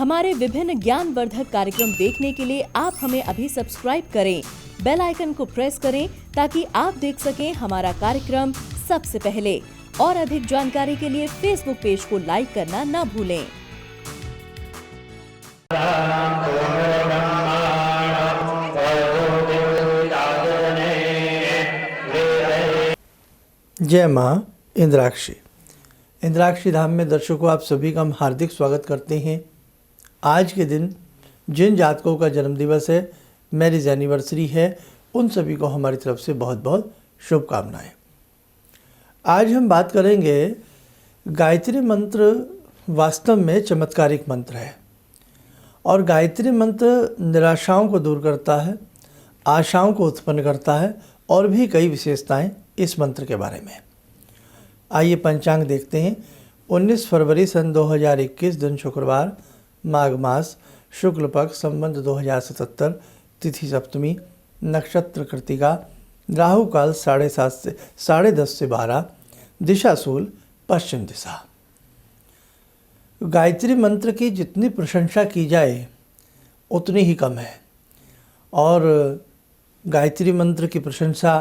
हमारे विभिन्न ज्ञानवर्धक कार्यक्रम देखने के लिए आप हमें अभी सब्सक्राइब करें, बेल आइकन को प्रेस करें ताकि आप देख सकें हमारा कार्यक्रम सबसे पहले। और अधिक जानकारी के लिए फेसबुक पेज को लाइक करना न भूलें। जय माँ इंद्राक्षी। इंद्राक्षी धाम में दर्शकों आप सभी का हम हार्दिक स्वागत करते हैं। आज के दिन जिन जातकों का जन्मदिवस है, मैरिज एनिवर्सरी है, उन सभी को हमारी तरफ से बहुत बहुत शुभकामनाएं। आज हम बात करेंगे गायत्री मंत्र वास्तव में चमत्कारिक मंत्र है और गायत्री मंत्र निराशाओं को दूर करता है, आशाओं को उत्पन्न करता है और भी कई विशेषताएं इस मंत्र के बारे में। आइए पंचांग देखते हैं। 19 फरवरी सन 2021 दिन शुक्रवार, माघ मास, शुक्ल पक्ष, संवत 2077, तिथि सप्तमी, नक्षत्र कृतिका, राहु काल 10:30 से 12, दिशा शूल पश्चिम दिशा। गायत्री मंत्र की जितनी प्रशंसा की जाए उतनी ही कम है और गायत्री मंत्र की प्रशंसा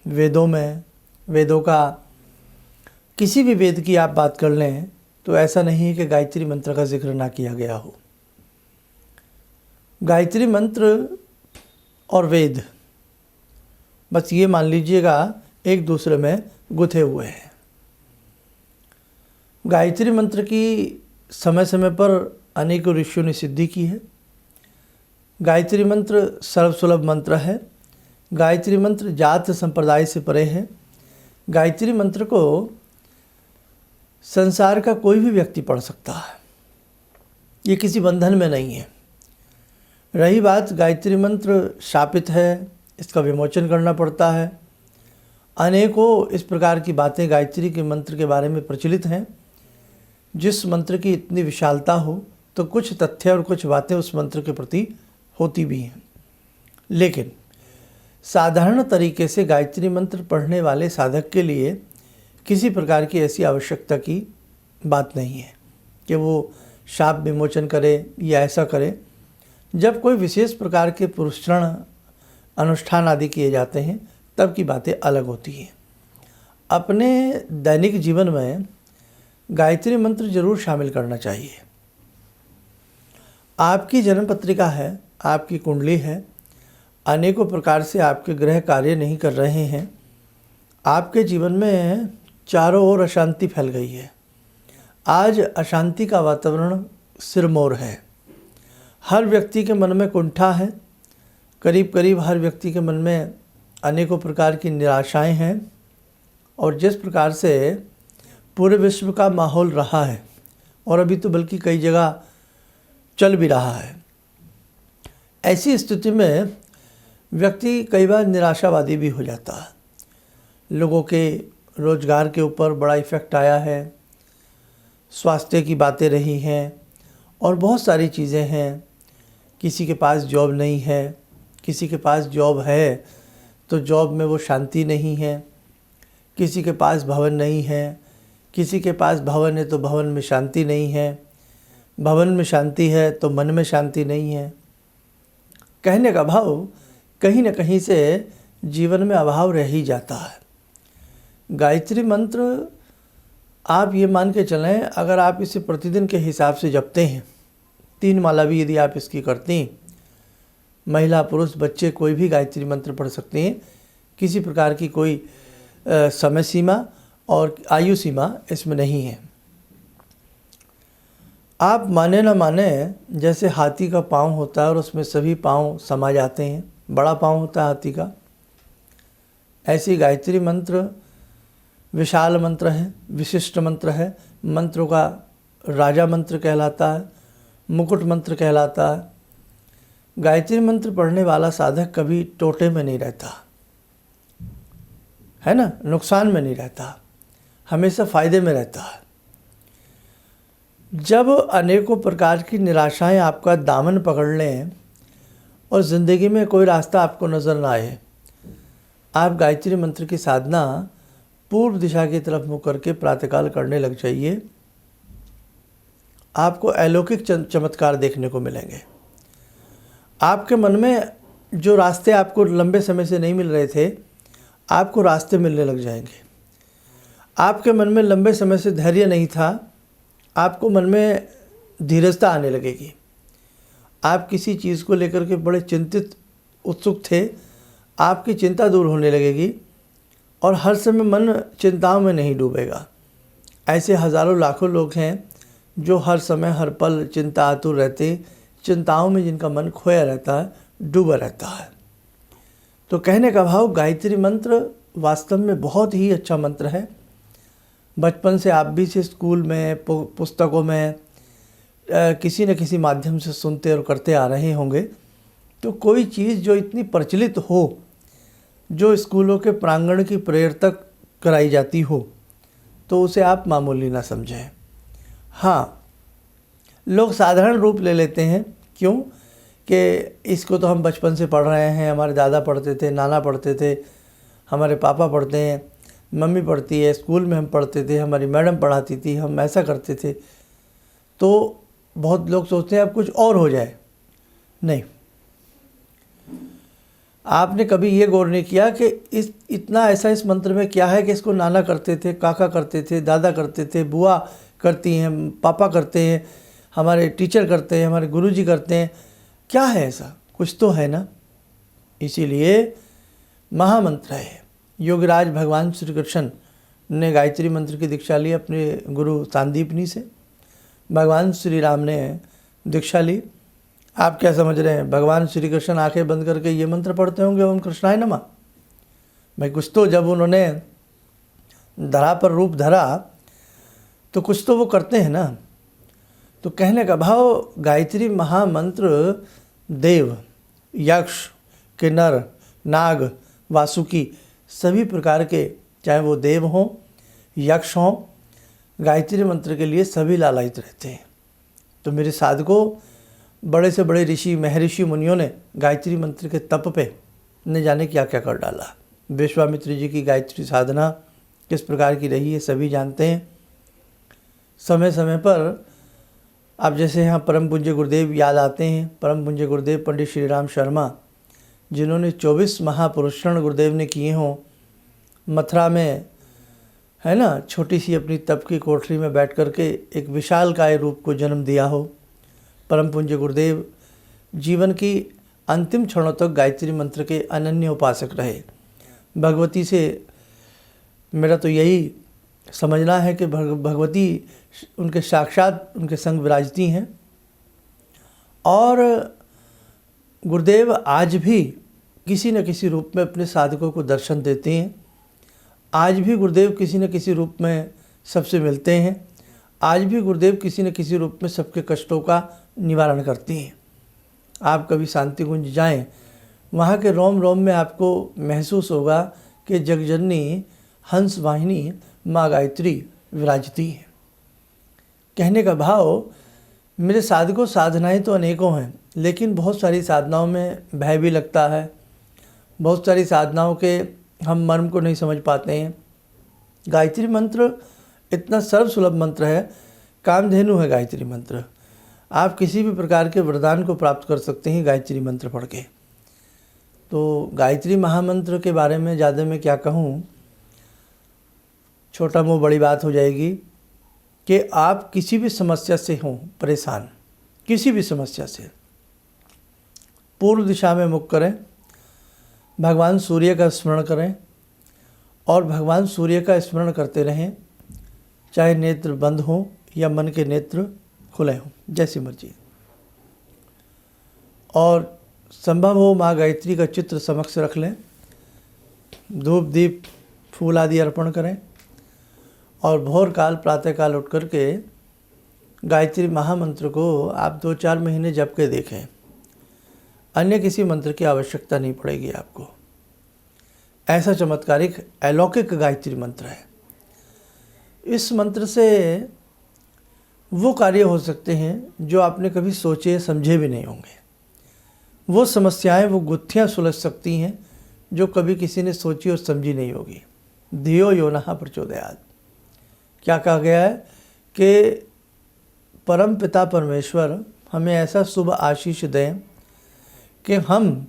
वेदों में, वेदों का किसी भी वेद की आप बात कर लें तो ऐसा नहीं है कि गायत्री मंत्र का जिक्र ना किया गया हो। गायत्री मंत्र और वेद बस ये मान लीजिएगा एक दूसरे में गुथे हुए हैं। गायत्री मंत्र की समय समय पर अनेकों ऋषियों ने सिद्धि की है। गायत्री मंत्र सर्वसुलभ मंत्र है। गायत्री मंत्र जात संप्रदाय से परे है। गायत्री मंत्र को संसार का कोई भी व्यक्ति पढ़ सकता है, ये किसी बंधन में नहीं है। रही बात गायत्री मंत्र शापित है, इसका विमोचन करना पड़ता है। अनेकों इस प्रकार की बातें गायत्री के मंत्र के बारे में प्रचलित हैं। जिस मंत्र की इतनी विशालता हो तो कुछ तथ्य और कुछ बातें उस मंत्र के प्रति होती भी हैं, लेकिन साधारण तरीके से गायत्री मंत्र पढ़ने वाले साधक के लिए किसी प्रकार की ऐसी आवश्यकता की बात नहीं है कि वो शाप विमोचन करे या ऐसा करे। जब कोई विशेष प्रकार के पुरस्करण अनुष्ठान आदि किए जाते हैं तब की बातें अलग होती हैं। अपने दैनिक जीवन में गायत्री मंत्र जरूर शामिल करना चाहिए। आपकी जन्म पत्रिका है, आपकी कुंडली है, अनेकों प्रकार से आपके ग्रह कार्य नहीं कर रहे हैं, आपके जीवन में चारों ओर अशांति फैल गई है। आज अशांति का वातावरण सिरमौर है। हर व्यक्ति के मन में कुंठा है। करीब करीब हर व्यक्ति के मन में अनेकों प्रकार की निराशाएं हैं और जिस प्रकार से पूरे विश्व का माहौल रहा है और अभी तो बल्कि कई जगह चल भी रहा है, ऐसी स्थिति में व्यक्ति कई बार निराशावादी भी हो जाता है। लोगों के रोजगार के ऊपर बड़ा इफ़ेक्ट आया है, स्वास्थ्य की बातें रही हैं और बहुत सारी चीज़ें हैं। किसी के पास जॉब नहीं है, किसी के पास जॉब है तो जॉब में वो शांति नहीं है, किसी के पास भवन नहीं है, किसी के पास भवन है तो भवन में शांति नहीं है, भवन में शांति है तो मन में शांति नहीं है। कहने का भाव कहीं न कहीं से जीवन में अभाव रह ही जाता है। गायत्री मंत्र आप ये मान के चलें, अगर आप इसे प्रतिदिन के हिसाब से जपते हैं, 3 माला भी यदि आप इसकी करती, महिला पुरुष बच्चे कोई भी गायत्री मंत्र पढ़ सकते हैं। किसी प्रकार की कोई समय सीमा और आयु सीमा इसमें नहीं है। आप माने ना माने, जैसे हाथी का पाँव होता है और उसमें सभी पाँव समा जाते हैं, बड़ा पाँव होता है हाथी का, ऐसी गायत्री मंत्र विशाल मंत्र है, विशिष्ट मंत्र है। मंत्रों का राजा मंत्र कहलाता है, मुकुट मंत्र कहलाता है। गायत्री मंत्र पढ़ने वाला साधक कभी टोटे में नहीं रहता है ना, नुकसान में नहीं रहता, हमेशा फ़ायदे में रहता है। जब अनेकों प्रकार की निराशाएं आपका दामन पकड़ लें और ज़िंदगी में कोई रास्ता आपको नज़र ना आए, आप गायत्री मंत्र की साधना पूर्व दिशा की तरफ मुँह करके प्रातःकाल करने लग जाइए आपको अलौकिक चमत्कार देखने को मिलेंगे। आपके मन में जो रास्ते आपको लंबे समय से नहीं मिल रहे थे, आपको रास्ते मिलने लग जाएंगे। आपके मन में लंबे समय से धैर्य नहीं था, आपको मन में धीरजता आने लगेगी। आप किसी चीज़ को लेकर के बड़े चिंतित उत्सुक थे, आपकी चिंता दूर होने लगेगी और हर समय मन चिंताओं में नहीं डूबेगा। ऐसे हज़ारों लाखों लोग हैं जो हर समय हर पल चिंता आतुर रहते, चिंताओं में जिनका मन खोया रहता है, डूबा रहता है। तो कहने का भाव, गायत्री मंत्र वास्तव में बहुत ही अच्छा मंत्र है। बचपन से आप भी इसे स्कूल में, पुस्तकों में किसी न किसी माध्यम से सुनते और करते आ रहे होंगे। तो कोई चीज़ जो इतनी प्रचलित हो, जो स्कूलों के प्रांगण की प्रेयर तक कराई जाती हो, तो उसे आप मामूली ना समझें। हाँ, लोग साधारण रूप ले लेते हैं। क्यों? कि इसको तो हम बचपन से पढ़ रहे हैं, हमारे दादा पढ़ते थे, नाना पढ़ते थे, हमारे पापा पढ़ते हैं, मम्मी पढ़ती है, स्कूल में हम पढ़ते थे, हमारी मैडम पढ़ाती थी, हम ऐसा करते थे। तो बहुत लोग सोचते हैं अब कुछ और हो जाए। नहीं, आपने कभी ये गौर नहीं किया कि इतना ऐसा इस मंत्र में क्या है कि इसको नाना करते थे, काका करते थे, दादा करते थे, बुआ करती हैं, पापा करते हैं, हमारे टीचर करते हैं, हमारे गुरुजी करते हैं। क्या है ऐसा? कुछ तो है ना। इसीलिए महामंत्र है। योगराज भगवान श्री कृष्ण ने गायत्री मंत्र की दीक्षा ली अपने गुरु सांदीपनी से। भगवान श्री राम ने दीक्षा ली। आप क्या समझ रहे हैं, भगवान श्री कृष्ण आंखें बंद करके ये मंत्र पढ़ते होंगे, ओम कृष्णाय नमः? भाई कुछ तो, जब उन्होंने धरा पर रूप धरा तो कुछ तो वो करते हैं ना। तो कहने का भाव, गायत्री महामंत्र देव, यक्ष, किन्नर, नाग, वासुकी सभी प्रकार के, चाहे वो देव हों, यक्ष हों, गायत्री मंत्र के लिए सभी लालायित रहते हैं। तो मेरे साधकों, बड़े से बड़े ऋषि, महर्षि, मुनियों ने गायत्री मंत्र के तप पे न जाने क्या क्या कर डाला। विश्वामित्र जी की गायत्री साधना किस प्रकार की रही है सभी जानते हैं। समय समय पर अब जैसे यहाँ परम पूज्य गुरुदेव याद आते हैं, परम पूज्य गुरुदेव पंडित श्री राम शर्मा, जिन्होंने 24 महापुरुषण गुरुदेव ने किए हों, मथुरा में, है ना, छोटी सी अपनी तप की कोठरी में बैठ कर के एक विशालकाय रूप को जन्म दिया हो। परम पूज्य गुरुदेव जीवन की अंतिम क्षणों तक गायत्री मंत्र के अनन्य उपासक रहे। भगवती से मेरा तो यही समझना है कि भगवती उनके साक्षात उनके संग विराजती हैं। और गुरुदेव आज भी किसी न किसी रूप में अपने साधकों को दर्शन देते हैं। आज भी गुरुदेव किसी न किसी रूप में सबसे मिलते हैं। आज भी गुरुदेव किसी न किसी रूप में सबके कष्टों का निवारण करती हैं। आप कभी शांति कुंज जाएं, वहाँ के रोम रोम में आपको महसूस होगा कि जगजननी हंस वाहिनी माँ गायत्री विराजती है। कहने का भाव, मेरे साधकों, साधनाएं तो अनेकों हैं, लेकिन बहुत सारी साधनाओं में भय भी लगता है। बहुत सारी साधनाओं के हम मर्म को नहीं समझ पाते हैं। गायत्री मंत्र इतना सर्वसुलभ मंत्र है, कामधेनु है गायत्री मंत्र। आप किसी भी प्रकार के वरदान को प्राप्त कर सकते हैं गायत्री मंत्र पढ़ के। तो गायत्री महामंत्र के बारे में ज़्यादा मैं क्या कहूँ, छोटा मुँह बड़ी बात हो जाएगी। कि आप किसी भी समस्या से हों परेशान, किसी भी समस्या से, पूर्व दिशा में मुख करें, भगवान सूर्य का स्मरण करें और भगवान सूर्य का स्मरण करते रहें, चाहे नेत्र बंद हों या मन के नेत्र खुले हों, जैसी मर्जी। और संभव हो माँ गायत्री का चित्र समक्ष रख लें, धूप दीप फूल आदि अर्पण करें और भोर काल प्रातःकाल उठ कर के गायत्री महामंत्र को आप 2-4 महीने जप के देखें। अन्य किसी मंत्र की आवश्यकता नहीं पड़ेगी आपको। ऐसा चमत्कारिक अलौकिक गायत्री मंत्र है। इस मंत्र से वो कार्य हो सकते हैं जो आपने कभी सोचे समझे भी नहीं होंगे। वो समस्याएं, वो गुत्थियां सुलझ सकती हैं जो कभी किसी ने सोची और समझी नहीं होगी। धियो यो नः प्रचोदयात्। क्या कहा गया है कि परम पिता परमेश्वर हमें ऐसा शुभ आशीष दें कि हम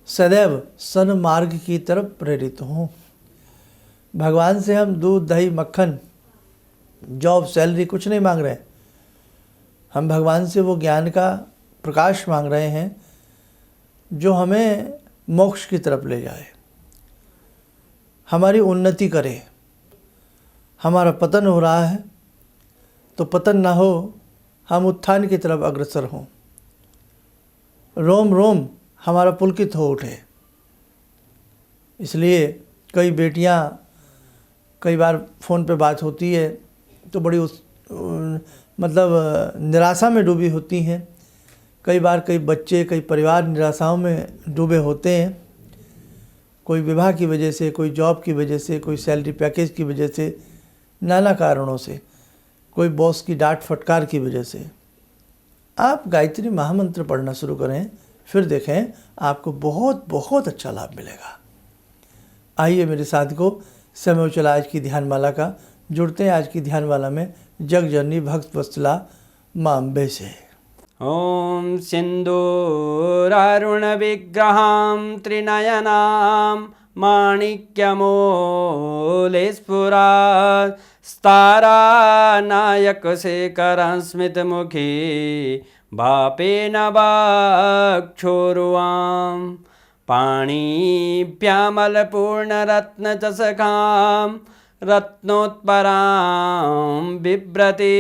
सदैव सन्मार्ग की तरफ प्रेरित हों। भगवान से हम दूध दही मक्खन जॉब सैलरी कुछ नहीं मांग रहे हैं। हम भगवान से वो ज्ञान का प्रकाश मांग रहे हैं जो हमें मोक्ष की तरफ ले जाए, हमारी उन्नति करे। हमारा पतन हो रहा है तो पतन ना हो, हम उत्थान की तरफ अग्रसर हों, रोम रोम हमारा पुलकित हो उठे। इसलिए कई बेटियां, कई बार फ़ोन पे बात होती है तो बड़ी निराशा में डूबी होती हैं। कई बार कई बच्चे, कई परिवार निराशाओं में डूबे होते हैं, कोई विवाह की वजह से, कोई जॉब की वजह से, कोई सैलरी पैकेज की वजह से, नाना कारणों से, कोई बॉस की डांट फटकार की वजह से। आप गायत्री महामंत्र पढ़ना शुरू करें, फिर देखें आपको बहुत बहुत अच्छा लाभ मिलेगा। आइए मेरे साथ को समय चला आज की ध्यानमाला का, जुड़ते हैं आज की ध्यानमाला में जग जननी भक्त वत्सला माँ अम्बे से। ओम सिंदूरारुण विग्रहां त्रिनयनां माणिक्यमूले स्फुरात् स्तारानायकशेखरं स्मितमुखी भापेन वक्षोरुवां पाणिभ्यामलपूर्णरत्नचषकां रत्नोत्परां बिभ्रति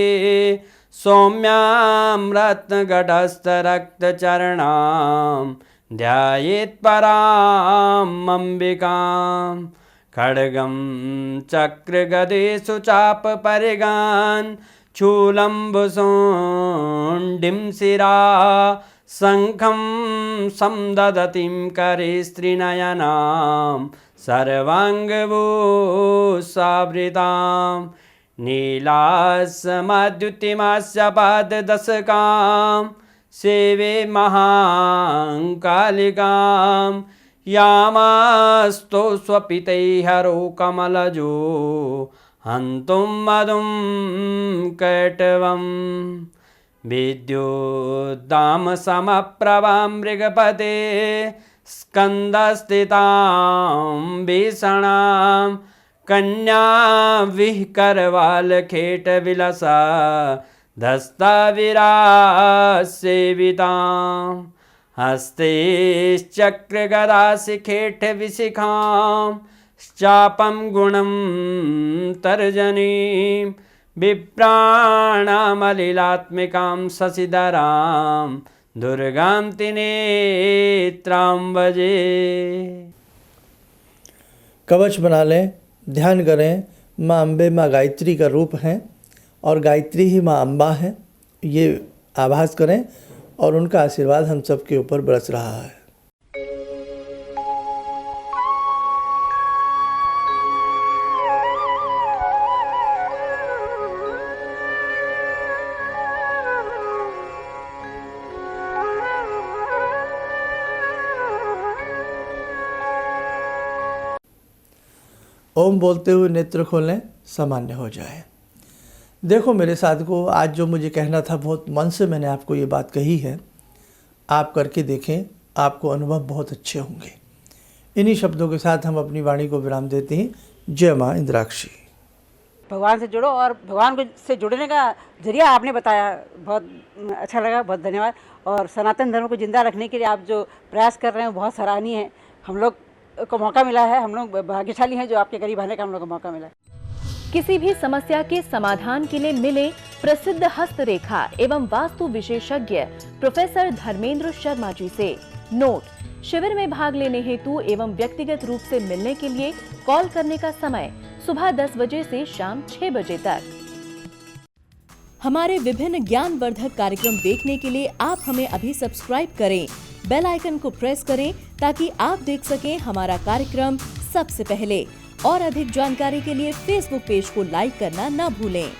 सौम्यां रत्नघटस्थरक्तचरणां ध्यायेत्पराम् अम्बिकां खड्गं चक्रगदेषु चापपरिगान् शूलम्बुशोण्डिं शिरा शङ्खं संदधतीं करे स्त्रीनयनां सर्वाङ्गभूषावृतां नीलास्मद्युतिमास्य पाददशकां सेवे महाकालिकां यामास्तो स्वपितैहरो कमलजो हन्तुं मधुं कैटवम् विद्युद्दामसमप्रभां मृगपते स्कन्दस्थितां भीषणां कन्या विहकरवालखेटविलसा धस्ताविरासेवितां हस्तैश्चक्रगदाशिखेटविशिखां चापं गुणं तर्जनीं विप्राणामलिलात्मिकां शशिधरां दुर्गां त्रिनेत्रां भजे। कवच बना लें, ध्यान करें। माँ अम्बे माँ गायत्री का रूप है और गायत्री ही माँ अम्बा है, ये आभास करें और उनका आशीर्वाद हम सब के ऊपर बरस रहा है। ओम बोलते हुए नेत्र खोलें, सामान्य हो जाए। देखो मेरे साथ को, आज जो मुझे कहना था बहुत मन से मैंने आपको ये बात कही है, आप करके देखें, आपको अनुभव बहुत अच्छे होंगे। इन्हीं शब्दों के साथ हम अपनी वाणी को विराम देते हैं। जय माँ इंद्राक्षी। भगवान से जुड़ो और भगवान को से जुड़ने का जरिया आपने बताया, बहुत अच्छा लगा, बहुत धन्यवाद। और सनातन धर्म को जिंदा रखने के लिए आप जो प्रयास कर रहे हैं बहुत सराहनीय है। हम लोग को मौका मिला है, हम लोग भाग्यशाली हैं जो आपके करीब आने का हम लोग को मौका मिला है। किसी भी समस्या के समाधान के लिए मिले प्रसिद्ध हस्तरेखा एवं वास्तु विशेषज्ञ प्रोफेसर धर्मेंद्र शर्मा जी से। नोट: शिविर में भाग लेने हेतु एवं व्यक्तिगत रूप से मिलने के लिए कॉल करने का समय सुबह 10 बजे से शाम 6 बजे तक। हमारे विभिन्न ज्ञानवर्धक कार्यक्रम देखने के लिए आप हमें अभी सब्सक्राइब करें, बेल आइकन को प्रेस करें ताकि आप देख सकें हमारा कार्यक्रम सबसे पहले। और अधिक जानकारी के लिए फेसबुक पेज को लाइक करना न भूलें।